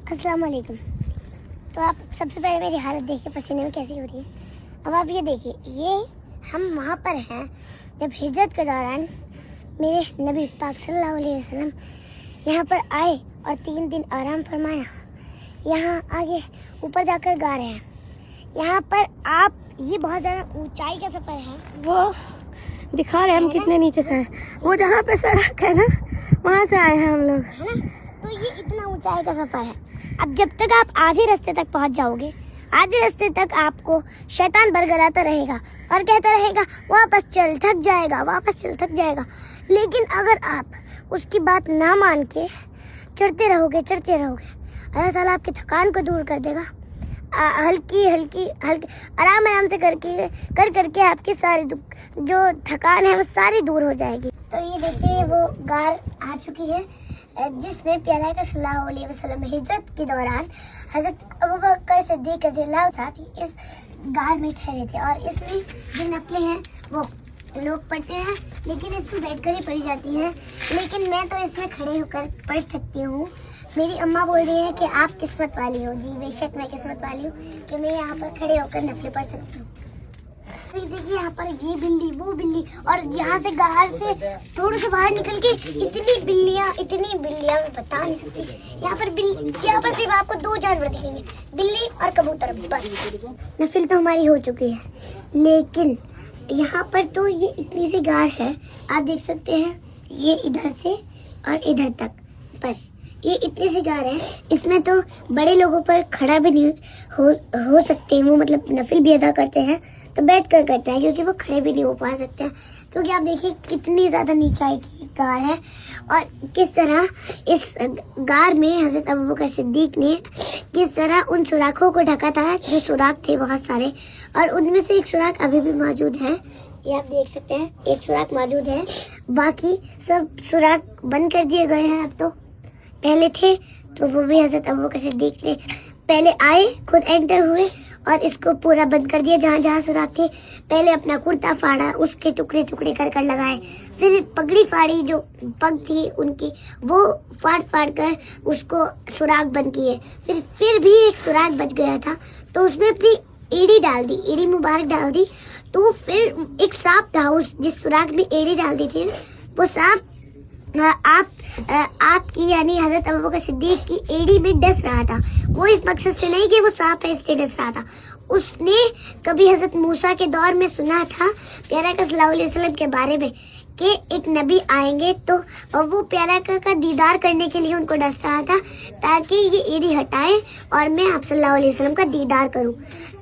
अस्सलाम वालेकुम। तो आप सबसे पहले मेरी हालत देखिए पसीने में कैसी हो रही है। अब आप ये देखिए, ये हम वहाँ पर हैं जब हिजरत के दौरान मेरे नबी पाक सल्लल्लाहु अलैहि वसल्लम यहाँ पर आए और 3 दिन आराम फरमाया। यहाँ आगे ऊपर जाकर गा रहे हैं। यहाँ पर आप ये बहुत ज़्यादा ऊंचाई का सफ़र है, वो दिखा रहे हैं हम कितने नीचे से हैं। वो जहाँ पे सड़क है ना, वहाँ से आए हैं हम लोग, है ना। तो ये इतना ऊंचाई का सफ़र है। अब जब तक आप आधे रास्ते तक पहुँच जाओगे, आधे रास्ते तक आपको शैतान बरगलाता रहेगा और कहता रहेगा वापस चल, थक जाएगा, वापस चल, थक जाएगा। लेकिन अगर आप उसकी बात ना मान के चढ़ते रहोगे, अल्लाह ताला आपकी थकान को दूर कर देगा। हल्की आराम से करके आपकी सारी जो थकान है वो सारी दूर हो जाएगी। तो ये देखिए वो गार आ चुकी है जिसमें प्यारा का सल्लल्लाहु अलैहि वसल्लम हिजरत के दौरान हज़रत अबू बकर सिद्दीक़ रज़ियल्लाहु साथ ही इस गार में ठहरे थे। और इसमें जो नफलें हैं वो लोग पढ़ते हैं, लेकिन इसमें बैठकर ही पढ़ी जाती हैं। लेकिन मैं तो इसमें खड़े होकर पढ़ सकती हूँ। मेरी अम्मा बोल रही है कि आप किस्मत वाली हो। जी बेशक मैं किस्मत वाली हूँ कि मैं यहाँ पर खड़े होकर नफलें पढ़ सकती हूँ। फिर देखिए यहाँ पर ये बिल्ली, वो बिल्ली, और यहाँ से गार से थोड़ा सा बाहर निकल के इतनी बिल्लियाँ मैं बता नहीं सकती। यहाँ पर सिर्फ आपको 2 जानवर दिखेंगे, बिल्ली और कबूतर, बस। नफिल तो हमारी हो चुकी है, लेकिन यहाँ पर तो ये इतनी सी गार है, आप देख सकते हैं, ये इधर से और इधर तक, बस ये इतनी सी गार है। इसमें तो बड़े लोगों पर खड़ा भी नहीं हो सकते हैं, वो मतलब नफिल भी अदा करते हैं तो बैठ कर करते हैं, क्योंकि वो खड़े भी नहीं हो पा सकते हैं। क्योंकि आप देखिए कितनी ज़्यादा नीचाई की गार है और किस तरह इस गार में हज़रत अबू बकर सिद्दीक़ ने किस तरह उन सुराखों को ढका था, जो सुराख थे बहुत सारे, और उनमें से एक सुराख अभी भी मौजूद है। ये आप देख सकते हैं, एक सुराख मौजूद है, बाकी सब सुराख बंद कर दिए गए हैं। अब तो पहले थे तो वो भी हज़रत अबू बकर सिद्दीक़ ने पहले आए, खुद एंटर हुए और इसको पूरा बंद कर दिया। जहाँ जहाँ सुराख थे पहले अपना कुर्ता फाड़ा, उसके टुकड़े कर लगाए, फिर पगड़ी फाड़ी, जो पग थी उनकी वो फाड़ कर उसको सुराख बंद किए। फिर भी एक सुराख बच गया था तो उसमें अपनी एड़ी डाल दी, एड़ी मुबारक डाल दी। तो फिर एक सांप था उस जिस सुराख में एड़ी डाल दी थी, वो सांप आपकी यानी हज़रत अबू बकर सिद्दीक़ की एड़ी में डस रहा था। वो इस मकसद से नहीं कि वो सांप है इसलिए डस रहा था। उसने कभी हज़रत मूसा के दौर में सुना था प्यारा का सल्लल्लाहु अलैहि वसल्लम के बारे में कि एक नबी आएंगे, तो वो प्यारा का दीदार करने के लिए उनको डस रहा था ताकि ये एड़ी हटाए और मैं आप सल्लल्लाहु अलैहि वसल्लम का दीदार करूं।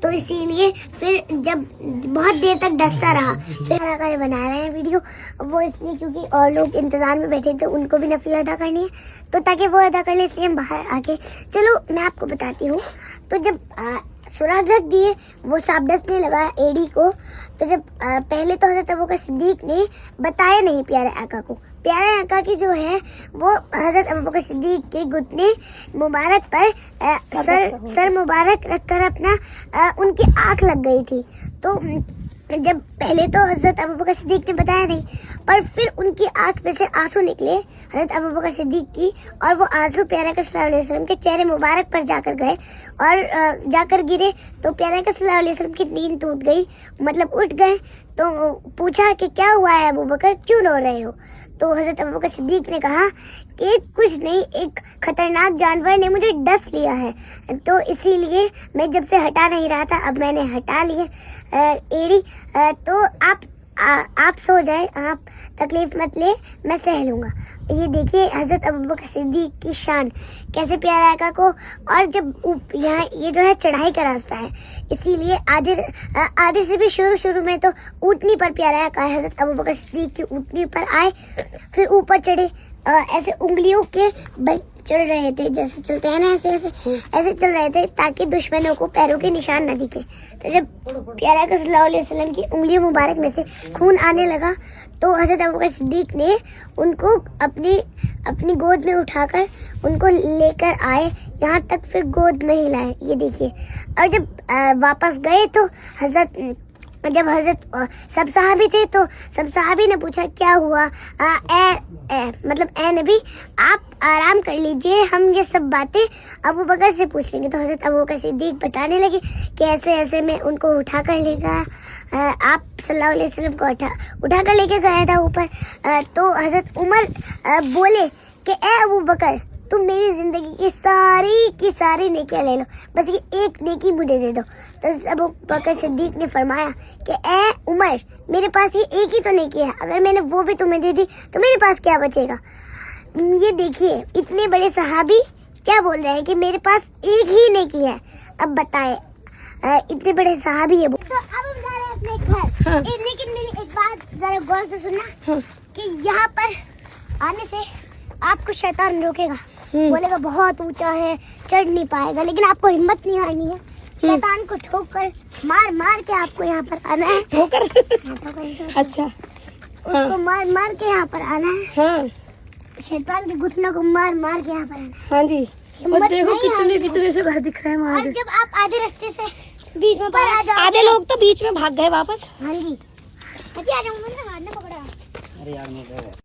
तो इसीलिए फिर जब बहुत देर तक डसता रहा, फिर बना रहे हैं वीडियो वो इसलिए क्योंकि और लोग इंतजार में बैठे थे, उनको भी नफिल अदा करनी है, तो ताकि वो अदा कर ले इसलिए हम बाहर आके। चलो मैं आपको बताती हूँ। तो जब सुराख रख दिए, वो सांप डसने लगा एड़ी को, तो जब पहले तो हज़रत अबू बकर सिद्दीक़ ने बताया नहीं प्यारे आका को। प्यारे आका की जो है वो हज़रत अबू बकर सिद्दीक़ के घुटने मुबारक पर सर मुबारक रखकर अपना उनकी आँख लग गई थी। तो जब पहले तो हज़रत अबू बकर सिद्दीक़ ने बताया नहीं, पर फिर उनकी आँख में से आंसू निकले हज़रत अबू बकर सिद्दीक़ की, और वो आंसू प्यारा का सल्लल्लाहु अलैहि वसल्लम के चेहरे मुबारक पर जाकर गए और जाकर गिरे। तो प्यारा का सल्लल्लाहु अलैहि वसल्लम की नींद टूट गई, मतलब उठ गए। तो पूछा कि क्या हुआ है अबू बकर, क्यों रो रहे हो? तो हज़रत अबू बकर सिद्दीक़ ने कहा कि कुछ नहीं, एक खतरनाक जानवर ने मुझे डस लिया है, तो इसीलिए मैं जब से हटा नहीं रहा था, अब मैंने हटा लिए एड़ी। तो आप सो जाए, आप तकलीफ मत ले, मैं सह लूँगा। ये देखिए हज़रत अबू बकर सिद्दीक़ की शान, कैसे प्यारा आका को। और जब यहाँ ये जो है चढ़ाई का रास्ता है, इसीलिए आधे से भी शुरू में तो ऊँटनी पर प्यारा आका हज़रत अबू बकर सिद्दीक़ की ऊँटनी पर आए, फिर ऊपर चढ़े, ऐसे उंगलियों के बल चल रहे थे, जैसे चलते हैं ना ऐसे चल रहे थे ताकि दुश्मनों को पैरों के निशान न दिखे। तो जब प्यारा का सल्लल्लाहु अलैहि वसल्लम की उंगलियों मुबारक में से खून आने लगा, तो हज़रत अबू बकर सिद्दीक़ ने उनको अपनी गोद में उठाकर उनको लेकर आए, यहाँ तक फिर गोद में ही लाए। ये देखिए। और जब वापस गए तो हज़रत जब हजरत सब सहाबी थे तो सब सहाबी ने पूछा क्या हुआ, मतलब ए नबी आप आराम कर लीजिए, हम ये सब बातें अबू बकर से पूछ लेंगे। तो हजरत अबू बकर सिद्दीक बताने लगे कि ऐसे ऐसे में उनको उठा कर लेगा, आप सल्लल्लाहु अलैहि वसल्लम को उठा कर लेके गया था ऊपर। तो हजरत उमर बोले कि ए अबू बकर तुम मेरी जिंदगी की सारी नेकियां ले लो, बस ये एक नेकी मुझे दे दो। तो अबू बकर सिद्दीक ने फरमाया कि ए उमर मेरे पास ये एक ही तो नेकी है, अगर मैंने वो भी तुम्हें दे दी तो मेरे पास क्या बचेगा। ये देखिए इतने बड़े सहाबी क्या बोल रहे हैं कि मेरे पास एक ही नेकी है। अब बताए इतने बड़े सहाबी है। तो अब हम जा रहे हैं अपने घर। हाँ। लेकिन मेरी एक बात जरा गौर से सुनना हाँ। कि यहाँ पर आने से आपको शैतान रोकेगा, बोलेगा बहुत ऊंचा है चढ़ नहीं पाएगा, लेकिन आपको हिम्मत नहीं आनी है। शैतान को ठोक कर मार के आपको यहाँ पर आना है। ठोकर अच्छा उसको मार के यहाँ पर आना है। हाँ शैतान के घुटनों को मार के यहाँ पर आना है। हाँ जी। और हिम्मत देखो नहीं आनी कितने से घर दिख रहे हैं वहाँ और से। जब आप आधे रास्ते से बीच में पर आ जाओ, आधे लोग तो बीच में भाग गए वापस। हाँ जी आ जाऊंगा ना, पकड़ा। अरे यार